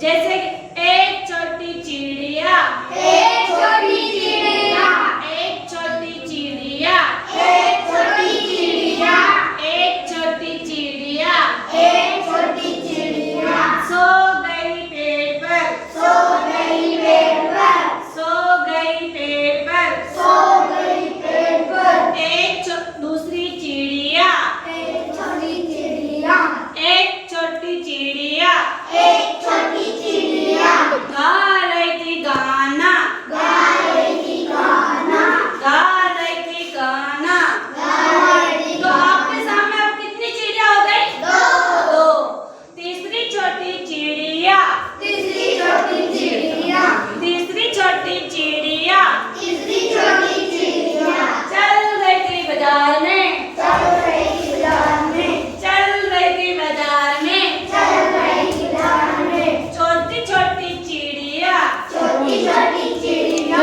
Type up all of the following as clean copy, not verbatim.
जैसे एक छोटी चिड़िया, एक छोटी चिड़िया, एक छोटी चिड़िया, एक छोटी चिड़िया, एक छोटी चिड़िया, एक छोटी चिड़िया, सो गई पेड़ पर, सो गई पेड़ पर, सो गई पेड़ पर, सो गई पेड़ पर, एक दूसरी चिड़िया, एक छोटी चिड़िया, एक छोटी चिड़िया, एक छोटी चिड़िया, गा रही थी गाना, गा रही थी गाना, गा रही थी गाना। गा रही थी तो आपके सामने अब कितनी चिड़िया हो गई? दो। तीसरी छोटी चिड़िया, तीसरी छोटी चिड़िया, तीसरी छोटी चिड़िया तीसरी छोटी चिड़िया, चल रही थी बाजार में, चल रही थी बाजार में, चल रही थी बाजार में। चल रही थी बाजार में, छोटी छोटी चिड़िया, छोटी छोटी चिड़िया,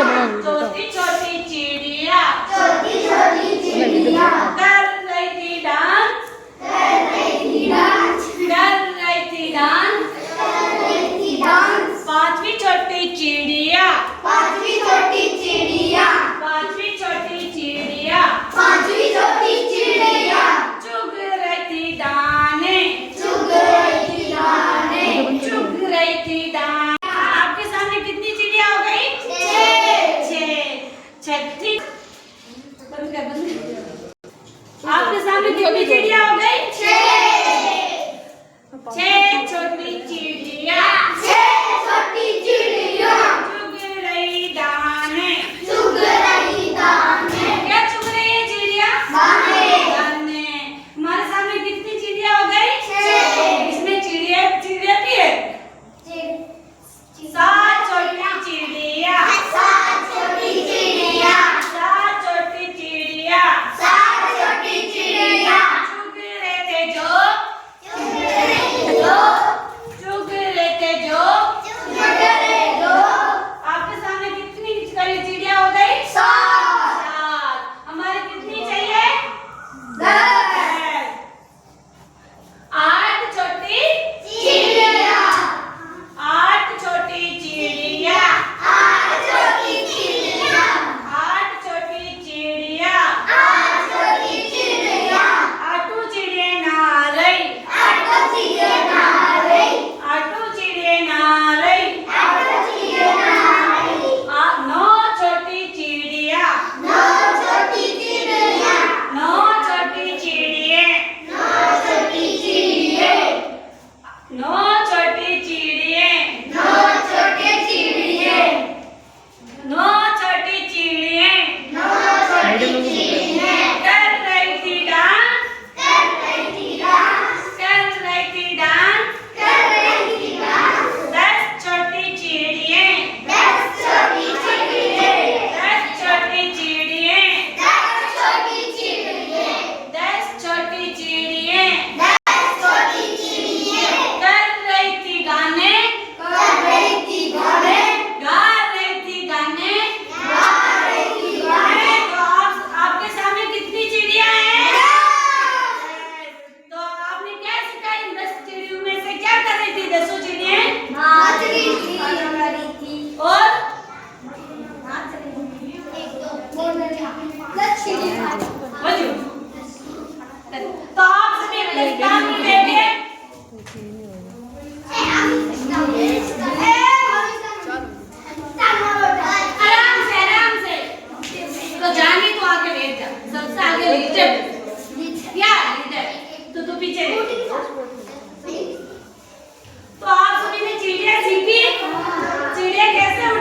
छोटी छोटी चिड़िया छोटी छोटी चिड़िया, कर रही थी डांस, कर रही थी डांस, कर रही थी डांस। कर रही थी डांस। पांचवी छोटी चिड़िया, पांचवी छोटी चिड़िया, पांचवी छोटी चिड़िया पांचवी छोटी चिड़िया, चुग रही थी दाने, चुग रही थी दाने, चुग रही थी दाने। आपके सामने कितनी चिड़िया हो गई? छह। छठी आपके सामने कितनी चिड़िया हो गई? छह छोटी चिड़िया छह छोटी चिड़िया, चुग रही दाने,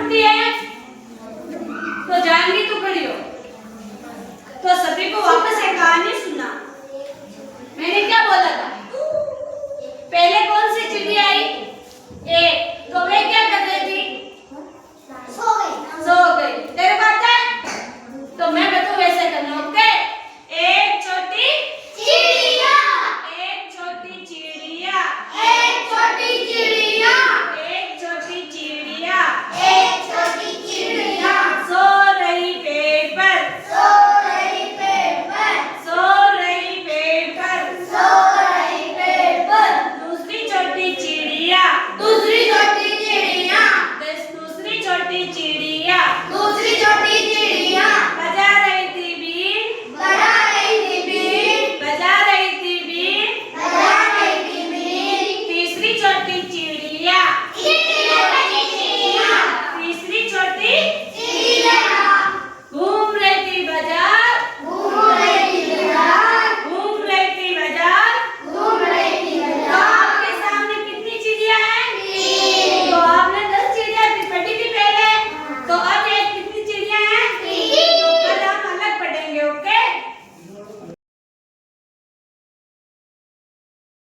उड़ती है तो जाएंगी टुकड़ियों। तो सभी को वापस एक कहानी सुना। मैंने क्या बोला था? पहले कौन सी चिड़िया आई? एक। तो वे क्या कर रही थी? सो गई। तेरे को आता है? तो मैं बताऊं वैसे करना, ओके? एक छोटी चिड़िया, एक छोटी चिड़िया, एक छोटी चिड़िया, एक छोटी चिड़िया एक छोटी चिड़िया, सो रही पेड़ पर, सो रही पेड़ पर, सो रही पेड़ पर। सो रही पेड़ पर। दूसरी छोटी चिड़िया, दूसरी छोटी चिड़िया, दूसरी छोटी चिड़िया दूसरी छोटी चिड़िया, बजा रही थी बीन, बजा रही थी बीन, बजा रही थी बीन। बजा रही थी बीन। तीसरी छोटी चिड़िया, चिड़िया,